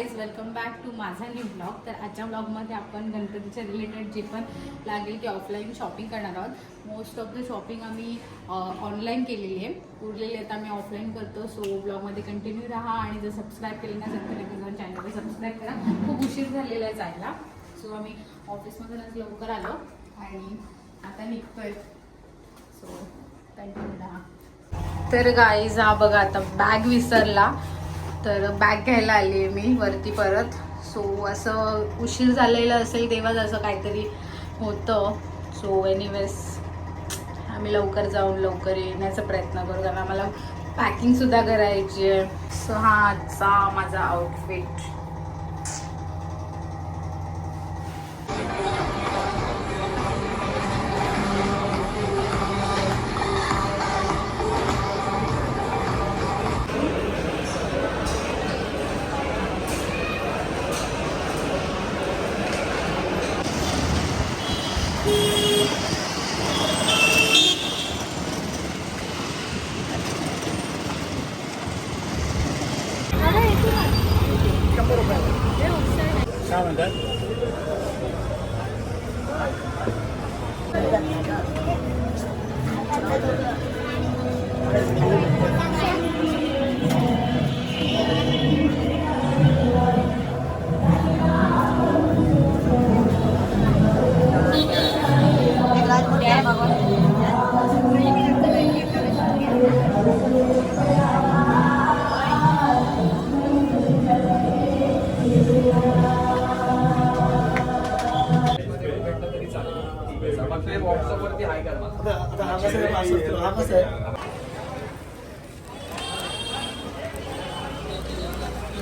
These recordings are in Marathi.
गाईज, वेलकम बॅक टू माझा न्यू ब्लॉग. तर आजच्या ब्लॉगमध्ये आपण गणपतीच्या रिलेटेड जे पण लागेल ते ऑफलाईन शॉपिंग करणार आहोत. मोस्ट ऑफ द शॉपिंग आम्ही ऑनलाईन केलेली आहे, उरलेली आता आम्ही ऑफलाईन करतो. सो ब्लॉगमध्ये कंटिन्यू राहा आणि जर सबस्क्राईब केलं नसेल तर लगेच जाऊन चॅनलला सबस्क्राईब करा. खूप उशीर झालेला आहे जायला, सो आम्ही ऑफिसमधूनच लवकर आलो आणि आता निघतोय. सो कंटिन्यू राहा. तर गाईज हा बघा, आता बॅग विसरला तर बॅग घ्यायला आली आहे मी वरती परत. सो असं उशीर झालेलं असेल तेव्हाच असं काहीतरी होतं. सो एनिवेज आम्ही लवकर जाऊन लवकर येण्याचा प्रयत्न करू, कारण आम्हाला पॅकिंगसुद्धा करायची आहे. सो हा आजचा माझा आउटफिट. काय म्हणतात?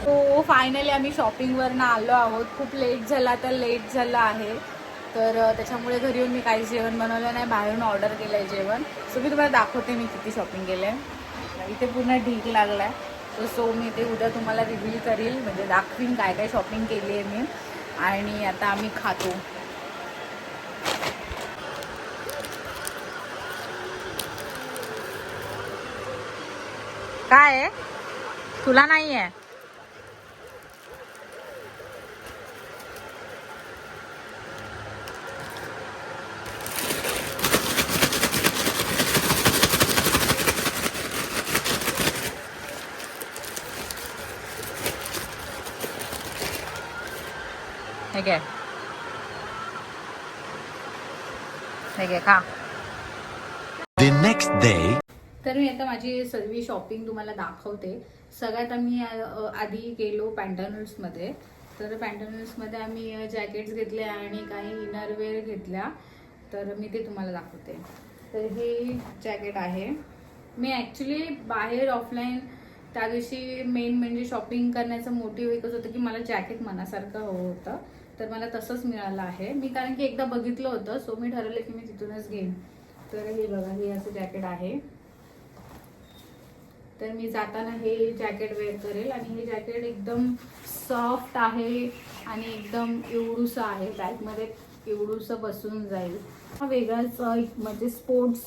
तो फायनली आम्ही शॉपिंगवरनं आलो आहोत. खूप लेट झाला, तर लेट झालं आहे, तर त्याच्यामुळे घरी येऊन मी काही जेवण बनवलं नाही, बाहेरून ऑर्डर केलं आहे जेवण. सो मी तुम्हाला दाखवते मी किती शॉपिंग केलं आहे. इथे पूर्ण ढीक लागला आहे, सो मी ते उद्या तुम्हाला रिव्हील करील, म्हणजे दाखवीन काय काय शॉपिंग केली आहे मी. आणि आता आम्ही खातो. काय आहे तुला नाही आहे? ठीक आहे, ठीक आहे, खा. The next day. तर मी आता माझी सर्व शॉपिंग तुम्हाला दाखवते. सगळ्यात आम्ही आधी गेलो पॅन्टानूल्समध्ये. तर पॅन्टानूल्समध्ये आम्ही जॅकेट्स घेतल्या आणि काही इनरवेअर घेतल्या, तर मी ते तुम्हाला दाखवते. तर हे जॅकेट आहे. मी ॲक्च्युली बाहेर ऑफलाईन त्या दिवशी मेन म्हणजे शॉपिंग करण्याचं मोटिव्ह एकच होतं की मला जॅकेट मनासारखं हवं होतं, तर मला तसंच मिळालं आहे. मी कारण की एकदा बघितलं होतं, सो मी ठरवलं की मी तिथूनच घेईन. तर हे बघा, हे असं जॅकेट आहे. तर मी जाताना हे जॅकेट वेअर करेल आणि हे जॅकेट एकदम सॉफ्ट आहे आणि एकदम एवढूसं आहे, बॅगमध्ये एवढूसं बसून जाईल. हा वेगळाच म्हणजे स्पोर्ट्स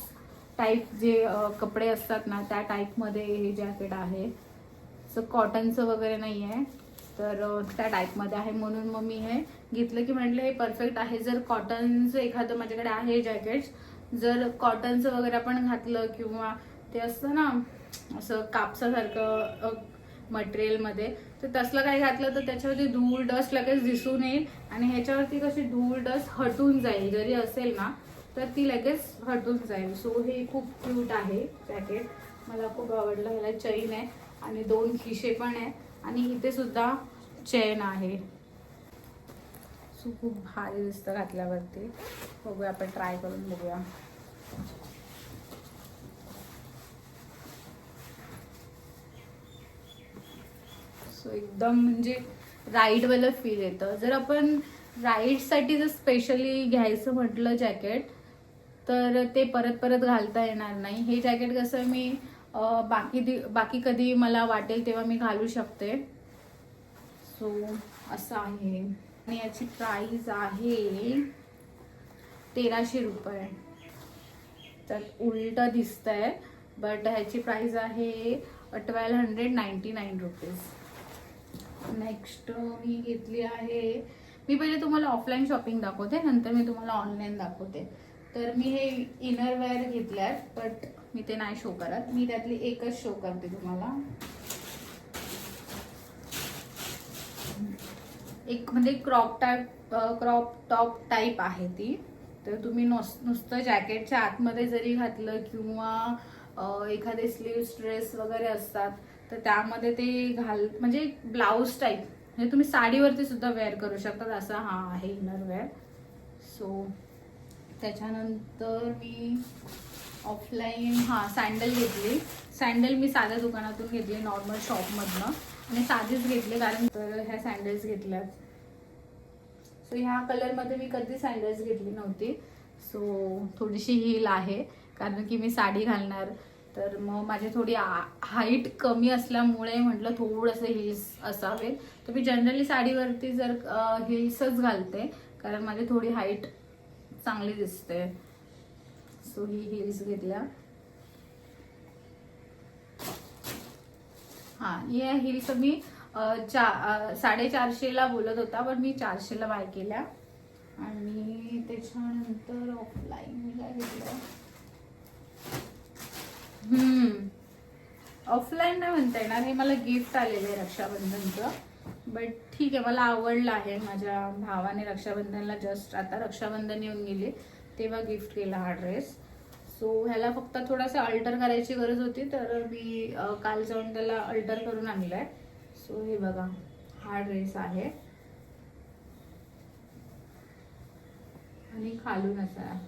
टाईप जे कपडे असतात ना, त्या टाईपमध्ये हे जॅकेट आहे. असं कॉटनचं वगैरे नाही आहे, तर त्या टाईपमध्ये आहे. म्हणून मग मी हे घेतलं की म्हटलं हे परफेक्ट आहे. जर कॉटनचं एखादं माझ्याकडे आहे जॅकेट्स, जर कॉटनचं वगैरे आपण घातलं किंवा ते असतं ना असं कापसासारखं मटेरियलमध्ये, तर तसलं काही घातलं तर त्याच्यावरती धूळ डस्ट लगेच दिसून येईल आणि ह्याच्यावरती कशी धूळ डस्ट हटून जाईल. जरी असेल ना तर ती लगेच हटून जाईल. सो हे खूप क्यूट आहे जॅकेट, मला खूप आवडलं. ह्याला चैन आहे आणि 2 खिशे पण आहे आणि इथे सुद्धा चैन आहे. सो खूप भारी दिसतं घातल्यावरती. बघूया, आपण ट्राय करून बघूया. सो एकदम म्हणजे राईडवालं फील येतं. जर आपण राईडसाठी जर स्पेशली घ्यायचं म्हटलं जॅकेट, तर ते परत परत घालता येणार नाही. हे जॅकेट कसं मी बाकी कधी मला वाटेल तेव्हा मी घालू शकते. सो असं आहे. आणि याची प्राइस आहे 1300 रुपये. तर उलट दिसतंय, बट ह्याची प्राइस आहे 1299 रुपीज. नेक्स्ट मी घेतली आहे, मी पहिले तुम्हाला ऑफलाईन शॉपिंग दाखवते, नंतर मी तुम्हाला ऑनलाईन दाखवते. तर मी हे इनरवेअर घेतल्यात, बट मी ते नाही शो करत, मी त्यातली एकच शो करते तुम्हाला. एक म्हणजे क्रॉप टॉप टाईप आहे ती. तर तुम्ही नुसतं जॅकेटच्या आतमध्ये जरी घातलं किंवा एखादे स्लीव्स ड्रेस वगैरे असतात तर त्यामध्ये ते म्हणजे ब्लाऊज टाईप, म्हणजे तुम्ही साडीवरती सुद्धा वेअर करू शकतात, असा हा आहे इनरवेअर. सो त्याच्यानंतर मी ऑफलाईन सँडल घेतली. सँडल मी साध्या दुकानातून घेतली, नॉर्मल शॉपमधनं, आणि साधीच घेतली कारण तर ह्या सँडल्स घेतल्यात. सो ह्या कलरमध्ये मी कधी सँडल्स घेतली नव्हती. सो थोडीशी हील आहे कारण की मी साडी घालणार, तर मग माझी थोडी हाईट कमी असल्यामुळे म्हटलं थोडंसं हिल्स असावे. तर मी जनरली साडीवरती जर हिल्सच घालते कारण माझी थोडी हाईट चांगली दिसते. सो ही हिल्स घेतल्या. या हिल्स मी 450ला बोलत होता पण मी 400ला बाय केल्या. आणि त्याच्यानंतर ऑफलाईन मी काय घेतलं, ऑफलाईन नाही म्हणता येणार, हे मला गिफ्ट आलेलं आहे रक्षाबंधनचं. बट ठीक आहे, मला आवडलं आहे. माझ्या भावाने रक्षाबंधनला जस्ट आता रक्षाबंधन येऊन गेले तेव्हा गिफ्ट केला हा ड्रेस. सो ह्याला फक्त थोडासा अल्टर करायची गरज होती, तर मी काल जाऊन त्याला अल्टर करून आणलाय. सो हे बघा, हा ड्रेस आहे आणि खालून असा आहे.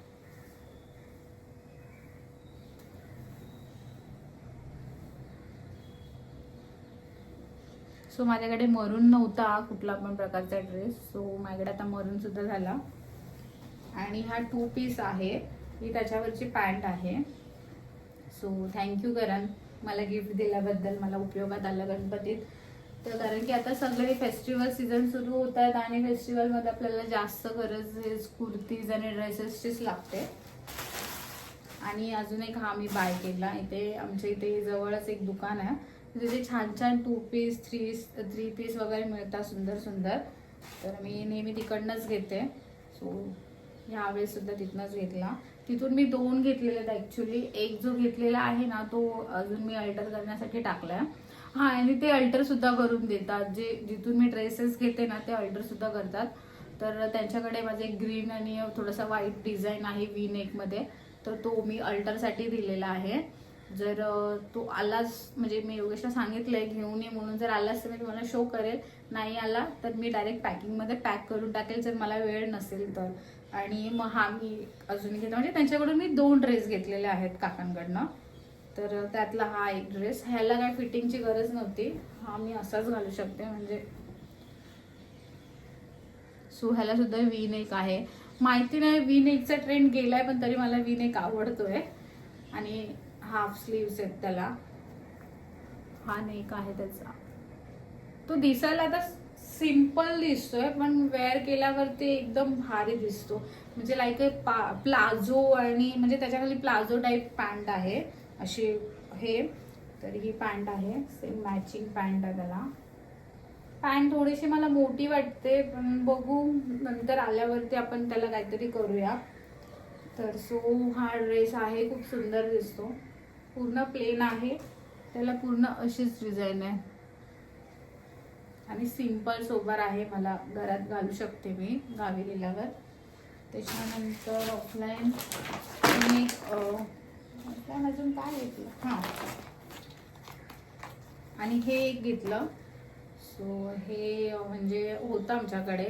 सो माझ्याकडे मरून नव्हता कुठला पण प्रकारचा ड्रेस, सो माझ्याकडे आता मरून सुद्धा झाला. आणि हा 2 पीस आहे, ही त्याच्यावरची पॅन्ट आहे. सो थँक्यू करण, मला गिफ्ट दिल्याबद्दल, मला उपयोगात आलं गणपतीत. तर कारण की आता सगळे फेस्टिवल सीझन सुरू होत आहेत आणि फेस्टिवलमध्ये आपल्याला जास्त गरज हे कुर्तीज आणि ड्रेसेसचीच लागते. आणि अजून एक मी बाय केला. इथे आमच्या इथे जवळच एक दुकान आहे, तिथे छान छान 2 पीस 3 पीस वगैरे मिळतात सुंदर सुंदर. तर मी नेहमी तिकडनंच घेते. सो ह्यावेळेस सुद्धा तिथनंच घेतला. तिथून मी 2 घेतलेले आहेत ॲक्च्युली. एक जो घेतलेला आहे ना तो अजून मी अल्टर करण्यासाठी टाकलाय. आणि ते अल्टर सुद्धा करून देतात, जिथून मी ड्रेसेस घेते ना ते अल्टर सुद्धा करतात. तर त्यांच्याकडे माझे ग्रीन आणि थोडासा व्हाईट डिझाईन आहे व्ही नेकमध्ये, तर तो मी अल्टरसाठी दिलेला आहे. जर तो आलाच, म्हणजे मी योगेशला सांगितलंय घेऊन ये म्हणून, जर आलाच तर मी तुम्हाला शो करेल, नाही आला तर मी डायरेक्ट पॅकिंगमध्ये पॅक करून टाकेल जर मला वेळ नसेल तर. आणि मग मी अजून घेतो, म्हणजे त्यांच्याकडून मी 2 ड्रेस घेतलेले आहेत काकांकडनं. तर त्यातला हा एक ड्रेस, ह्याला काय फिटिंगची गरज नव्हती, हा मी असाच घालू शकते म्हणजे. सो ह्याला सुद्धा व्ही नेक आहे. माहिती नाही व्ही नेकचा ट्रेंड गेलाय, पण तरी मला व्ही नेक आवडतोय. आणि हाफ स्लीव्स आहेत त्याला. हा नेक आहे त्याचा, तो दिसायला आता सिंपल दिसतोय पण वेअर केल्यावरती एकदम भारी दिसतो. म्हणजे लाईक प्लाझो, आणि म्हणजे त्याच्याखाली प्लाझो टाईप पॅन्ट आहे अशी हे. तर ही पॅन्ट आहे, सेम मॅचिंग पॅन्ट आहे त्याला. पॅन्ट थोडीशी मला मोठी वाटते पण बघू नंतर आल्यावरती आपण त्याला काहीतरी करूया. तर सो हा ड्रेस आहे, खूप सुंदर दिसतो. पूर्ण प्लेन आहे, त्याला पूर्ण अशीच डिझाईन आहे आणि सिंपल सोबर आहे, मला घरात घालू शकते मी गावी गेल्यावर. त्याच्यानंतर ऑफलाईन मी अजून काय घेतलं, आणि हे एक घेतलं. सो हे म्हणजे होतं आमच्याकडे,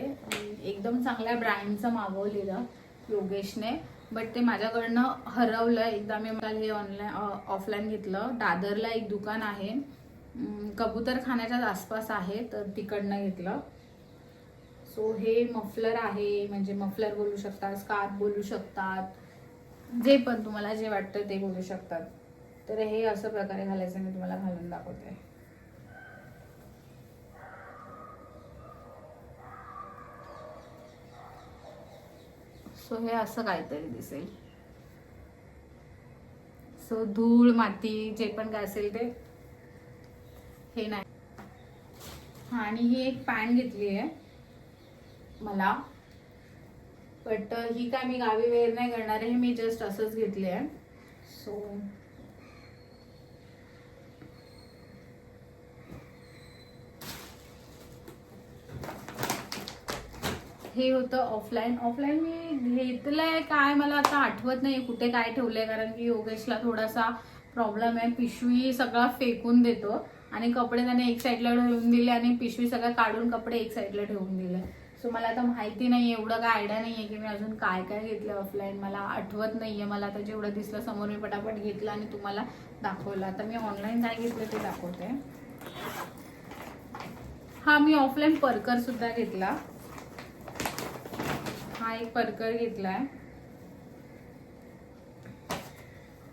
एकदम चांगल्या ब्रँडचं मागवलेलं योगेशने, बट ते माझ्याकडनं हरवलं. एकदा मी मला हे ऑफलाईन घेतलं. दादरला एक दुकान आहे, कबूतरखान्याच्याच आसपास आहे, तर तिकडनं घेतलं. सो हे मफलर आहे, म्हणजे मफलर बोलू शकतात, स्कार्फ बोलू शकतात, जे पण तुम्हाला जे वाटतं ते बोलू शकतात. तर हे असं प्रकारे घालायचं, मी तुम्हाला घालून दाखवते. सो हे असं काहीतरी दिसेल. सो धूळ माती जे पण काय असेल ते हे नाही. आणि ही एक पॅन्ट घेतली आहे मला, बट ही काय मी गावी वेअर नाही करणार आहे, मी जस्ट असंच घेतली आहे. सो हे होतं ऑफलाईन. मी घेतलंय काय मला आता आठवत नाही कुठे काय ठेवलंय, कारण की योगेशला थोडासा प्रॉब्लेम आहे, पिशवी सगळा फेकून देतो आणि कपडे त्याने एक साईडला ठेवून दिले आणि पिशवी सगळं काढून कपडे एक साईडला ठेवून दिले. सो मला आता माहिती नाही, एवढं काय आयडिया नाहीये की मी अजून काय काय घेतलं ऑफलाईन, मला आठवत नाहीये. मला आता जेवढं दिसलं समोर मी पटापट घेतलं आणि तुम्हाला दाखवलं. आता मी ऑनलाईन काय घेतलं ते दाखवते. हा मी ऑफलाईन परकर सुद्धा घेतला. हा एक परकर घेतलाय,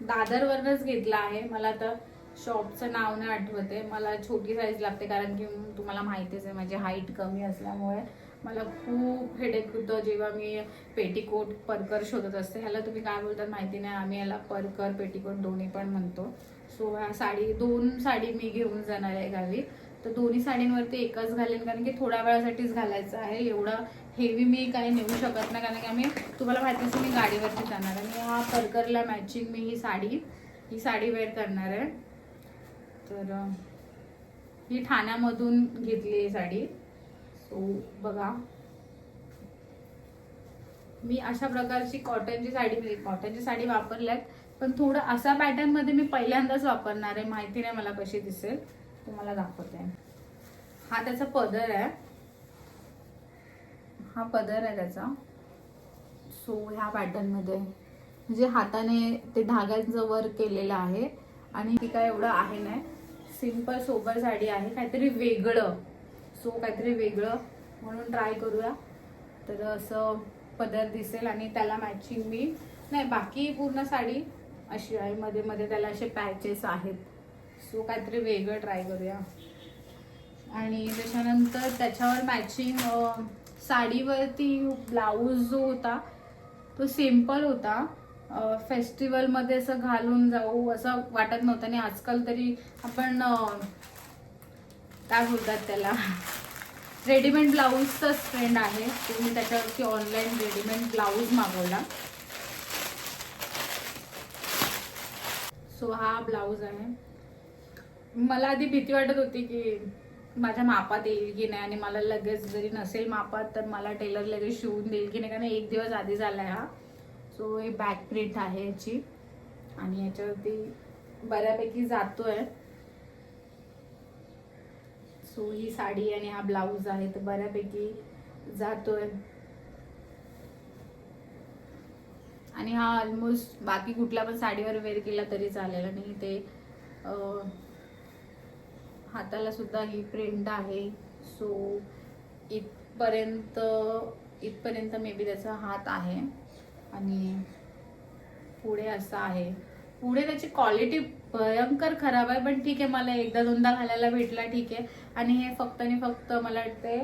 दादरवरच घेतला आहे. मला आता शॉपचं नाव नाही आठवते, मला छोटी साईज लागते कारण की तुम्हाला माहितीच आहे माझी हाईट कमी असल्यामुळे मला खूप हेडेक होतं जेव्हा मी पेटीकोट परकर शोधत असते. ह्याला तुम्ही काय बोलतात माहिती नाही, आम्ही याला परकर पेटीकोट दोन्ही पण म्हणतो. सो ह्या दोन साडी मी घेऊन जाणार आहे गावी, तर दोन्ही साडींवरती एकच घालेन कारण की थोड्या वेळासाठीच घालायचं आहे. एवढं हेवी मी काही नेऊ शकत नाही कारण की आम्ही तुम्हाला माहिती असेल मी गाडीवरती जाणार आहे. आणि हा परकरला मॅचिंग मी ही साडी वेअर करणार आहे. तर ही ठाण्यामधून घेतली आहे साडी. सो बघा, मी अशा प्रकारची कॉटनची साडी वापरल्यात, पण थोडं असा पॅटर्न मध्ये मी पहिल्यांदाच वापरणार आहे. माहिती नाही मला कशी दिसेल, तुम्हाला दाखवते. हा त्याचा पदर आहे, त्याचा. सो ह्या पॅटर्न मध्ये म्हणजे हाताने ते धाग्यांचं वर्क केलेलं आहे आणि ती काय एवढं आहे नाही, सिंपल सोबर साडी आहे. काहीतरी वेगळं म्हणून ट्राय करूया. तर असं पदर दिसेल आणि त्याला मॅचिंग मी नाही, बाकी पूर्ण साडी अशी आहे, मध्ये मध्ये त्याला असे पॅचेस आहेत. सो काहीतरी वेगळं ट्राय करूया. आणि त्याच्यानंतर त्याच्यावर मॅचिंग साडीवरती ब्लाऊज जो होता तो सिंपल होता. फेस्टिवलमध्ये असं घालून जाऊ असं वाटत नव्हतं. आणि आजकाल तरी आपण काय बोलतात त्याला, रेडीमेड ब्लाऊजचाच ट्रेंड आहे. तो मी त्याच्यावरती ऑनलाईन रेडीमेड ब्लाऊज मागवला. सो हा ब्लाऊज आहे. मला आधी भीती वाटत होती की माझ्या मापात येईल की नाही, आणि मला लगेच जरी नसेल मापात तर मला टेलर लगेच शिवून देईल की नाही, कारण एक दिवस आधी झालाय हा. सो हे बॅक प्रिंट आहे याची आणि याच्यावरती बऱ्यापैकी जातोय. सो ही साडी आणि हा ब्लाऊज आहे तर बऱ्यापैकी जातोय. आणि हा ऑलमोस्ट बाकी कुठल्या पण साडीवर वेअर केला तरी चालेल. आणि ते हाताला सुद्धा ही प्रिंट आहे. सो इथपर्यंत मे बी त्याचा हात आहे आणि पुढे असा आहे. पुढे त्याची क्वालिटी भयंकर खराब आहे, पण ठीक आहे, मला एकदा दोनदा घालायला भेटला ठीक आहे. आणि हे फक्त आणि फक्त मला वाटते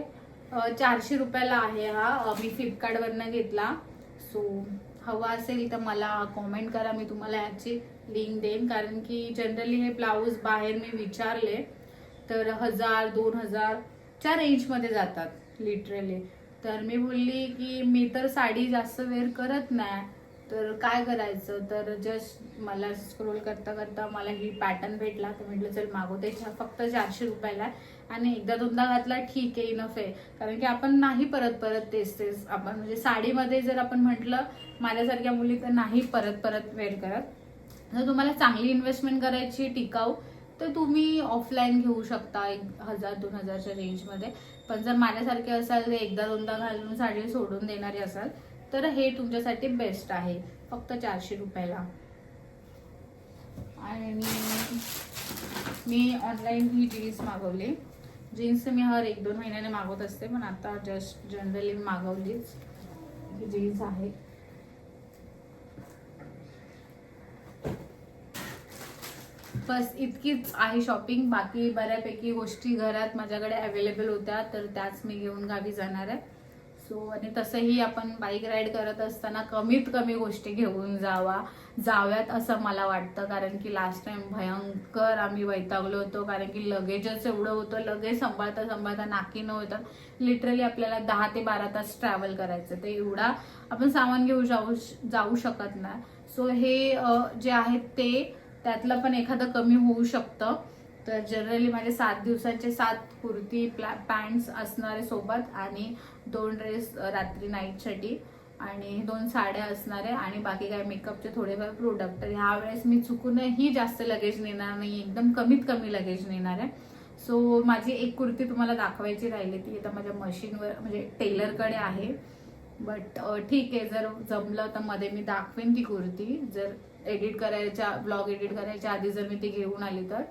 400 रुपयाला आहे हा. मी फ्लिपकार्टवरनं घेतला. सो हवा असेल तर मला कॉमेंट करा, मी तुम्हाला याची लिंक देईन. कारण की जनरली हे ब्लाऊज बाहेर मी विचारले तर 1000-2000च्या रेंजमध्ये जातात लिटरली. तर मी बोलली की मी तर साडी जास्त वेअर करत नाही, तर काय करायचं. तर जस्ट मला स्क्रोल करता करता मला ही पॅटर्न भेटला, तर म्हटलं चल मागवते. फक्त 400 रुपयाला आणि एकदा दोनदा घातला ठीक आहे, इनफ आहे. कारण की आपण नाही परत तेच आपण म्हणजे साडीमध्ये जर आपण म्हटलं माझ्यासारख्या मुली तर नाही परत वेअर करत. जर तुम्हाला चांगली इन्व्हेस्टमेंट करायची टिकाऊ तर तुम्ही ऑफलाईन घेऊ शकता 1000-2000च्या रेंजमध्ये. पण जर माझ्यासारखे असाल एकदा दोनदा घालून साडी सोडून देणारे असाल तर हे तुमच्यासाठी बेस्ट आहे, फक्त 400 रुपयाला. आणि मी ऑनलाईन ही जीन्स मागवली. जीन्स मी हर 1-2 महिन्याने मागवत असते, पण आता जस्ट जनरली मागवलीच. ही जीन्स आहे. बस इतकीच आहे शॉपिंग. बाकी बऱ्यापैकी गोष्टी घरात माझ्याकडे अवेलेबल होत्या तर त्याच मी घेऊन गावी जाणार आहे. सो आणि तसंही आपण बाईक राईड करत असताना कमीत कमी गोष्टी घेऊन जाव्यात असं मला वाटतं. कारण की लास्ट टाइम भयंकर आम्ही वैतागलो होतो, कारण की लगेजच एवढं होतं. लगेज सांभाळता नाकी नव्हतं. लिटरली आपल्याला 10 ते 12 तास ट्रॅव्हल करायचं, ते एवढा आपण सामान घेऊन जाऊ शकत नाही. सो हे जे आहेत ते त्यातलं पण एखादं कमी होऊ शकतं. तर जनरली माझे 7 दिवसांचे 7 कुर्ती पॅन्ट्स असणारे सोबत आणि 2 ड्रेस रात्री नाईटसाठी आणि 2 साड्या असणारे आणि बाकी काय मेकअपचे थोडेफार प्रोडक्ट. तर ह्या वेळेस मी चुकूनही जास्त लगेज नेणार नाही, एकदम कमीत कमी लगेज नेणार आहे. सो माझी एक कुर्ती तुम्हाला दाखवायची राहिली, ती आता माझ्या मशीनवर म्हणजे टेलरकडे आहे. बट ठीक आहे, जर जमलं तर मध्ये मी दाखवेन ती कुर्ती, जर ब्लॉग एडिट करायच्या आधी जर मी ती घेऊन आली तर.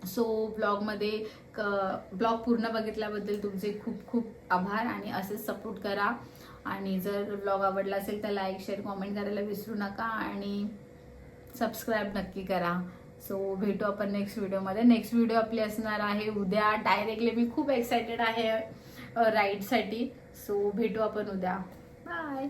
सो ब्लॉग पूर्ण बघितल्याबद्दल तुमचे खूप खूप आभार आणि असेच सपोर्ट करा. आणि जर ब्लॉग आवडला असेल तर लाईक शेअर कॉमेंट करायला विसरू नका आणि सबस्क्राईब नक्की करा. सो भेटू आपण नेक्स्ट व्हिडिओमध्ये. नेक्स्ट व्हिडिओ आपली असणार आहे उद्या डायरेक्टली. मी खूप एक्सायटेड आहे राईडसाठी. सो भेटू आपण उद्या. बाय.